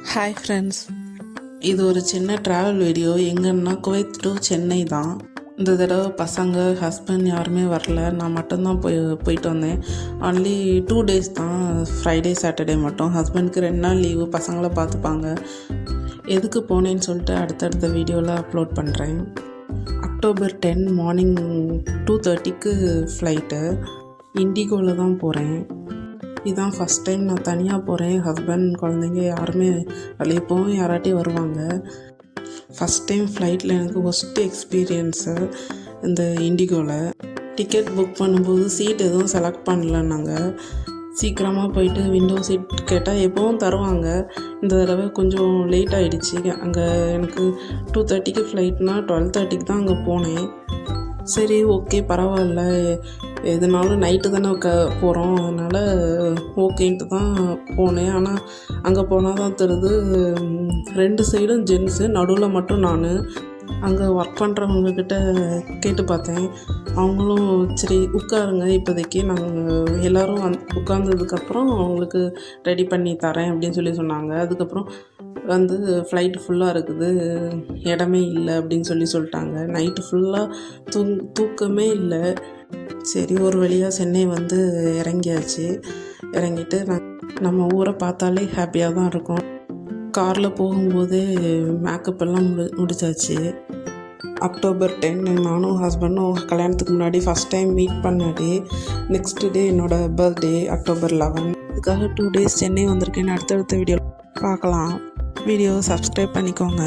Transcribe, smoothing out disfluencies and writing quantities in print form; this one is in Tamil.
ஹாய் ஃப்ரெண்ட்ஸ், இது ஒரு சின்ன ட்ராவல் வீடியோ. எங்கன்னா குவைத் டு சென்னை தான். இந்த தடவை பசங்க ஹஸ்பண்ட் யாருமே வரல, நான் மட்டும்தான் போயிட்டு வந்தேன். ஒன்லி 2 days தான், ஃப்ரைடே சாட்டர்டே மட்டும். ஹஸ்பண்டுக்கு 2 நாள் லீவு, பசங்களை பார்த்துப்பாங்க. எதுக்கு போனேன்னு சொல்லிட்டு அடுத்தடுத்த வீடியோவில் அப்லோட் பண்ணுறேன். அக்டோபர் 10 மார்னிங் 2:30க்கு ஃப்ளைட்டு. இண்டிகோவில் தான் போகிறேன். இதுதான் ஃபஸ்ட் டைம் நான் தனியாக போகிறேன். ஹஸ்பண்ட் குழந்தைங்க யாருமே வரல. எப்போவும் யாராட்டையும் வருவாங்க. ஃபஸ்ட் டைம் ஃப்ளைட்டில் எனக்கு ஒஸ்ட்டு எக்ஸ்பீரியன்ஸு இந்த இண்டிகோவில். டிக்கெட் புக் பண்ணும்போது சீட் எதுவும் செலக்ட் பண்ணல. நாங்கள் சீக்கிரமாக போயிட்டு விண்டோ சீட் கேட்டால் எப்போவும் தருவாங்க. இந்த தடவை கொஞ்சம் லேட் ஆகிடுச்சு. அங்கே எனக்கு 2:30க்கு ஃப்ளைட்னால் 12:30க்கு தான் அங்கே போனேன். சரி, ஓகே, பரவாயில்ல, எதுனாலும் நைட்டு தானே போகிறோம், அதனால் ஓகேன்ட்டு தான் போனேன். ஆனால் அங்கே போனால் தான் தெரியுது, 2 சைடும் ஜென்ஸு, நடுவில் மட்டும் நான். அங்கே ஒர்க் பண்ணுறவங்கக்கிட்ட கேட்டு பார்த்தேன். அவங்களும் சரி உட்காருங்க, இப்போதைக்கு நாங்கள் எல்லோரும் உட்கார்ந்ததுக்கப்புறம் அவங்களுக்கு ரெடி பண்ணி தரேன் அப்படின்னு சொல்லி சொன்னாங்க. அதுக்கப்புறம் ஃப்ளைட்டு ஃபுல்லாக இருக்குது, இடமே இல்லை அப்படின்னு சொல்லிட்டாங்க. நைட்டு ஃபுல்லாக தூக்கமே இல்லை. சரி, ஒரு வழியாக சென்னை இறங்கியாச்சு. இறங்கிட்டு நம்ம ஊரை பார்த்தாலே ஹாப்பியாக தான் இருக்கும். காரில் போகும்போதே மேக்கப் எல்லாம் முடிச்சாச்சு. அக்டோபர் 10 நானும் ஹஸ்பண்டும் கல்யாணத்துக்கு முன்னாடி ஃபஸ்ட் டைம் மீட் பண்ண டே. நெக்ஸ்ட் டே என்னோடய பர்த்டே, அக்டோபர் 11. இதுக்காக 2 days சென்னை வந்திருக்கேன்னு அடுத்தடுத்த வீடியோ பார்க்கலாம். வீடியோவை சப்ஸ்கிரைப் பண்ணிக்கோங்க.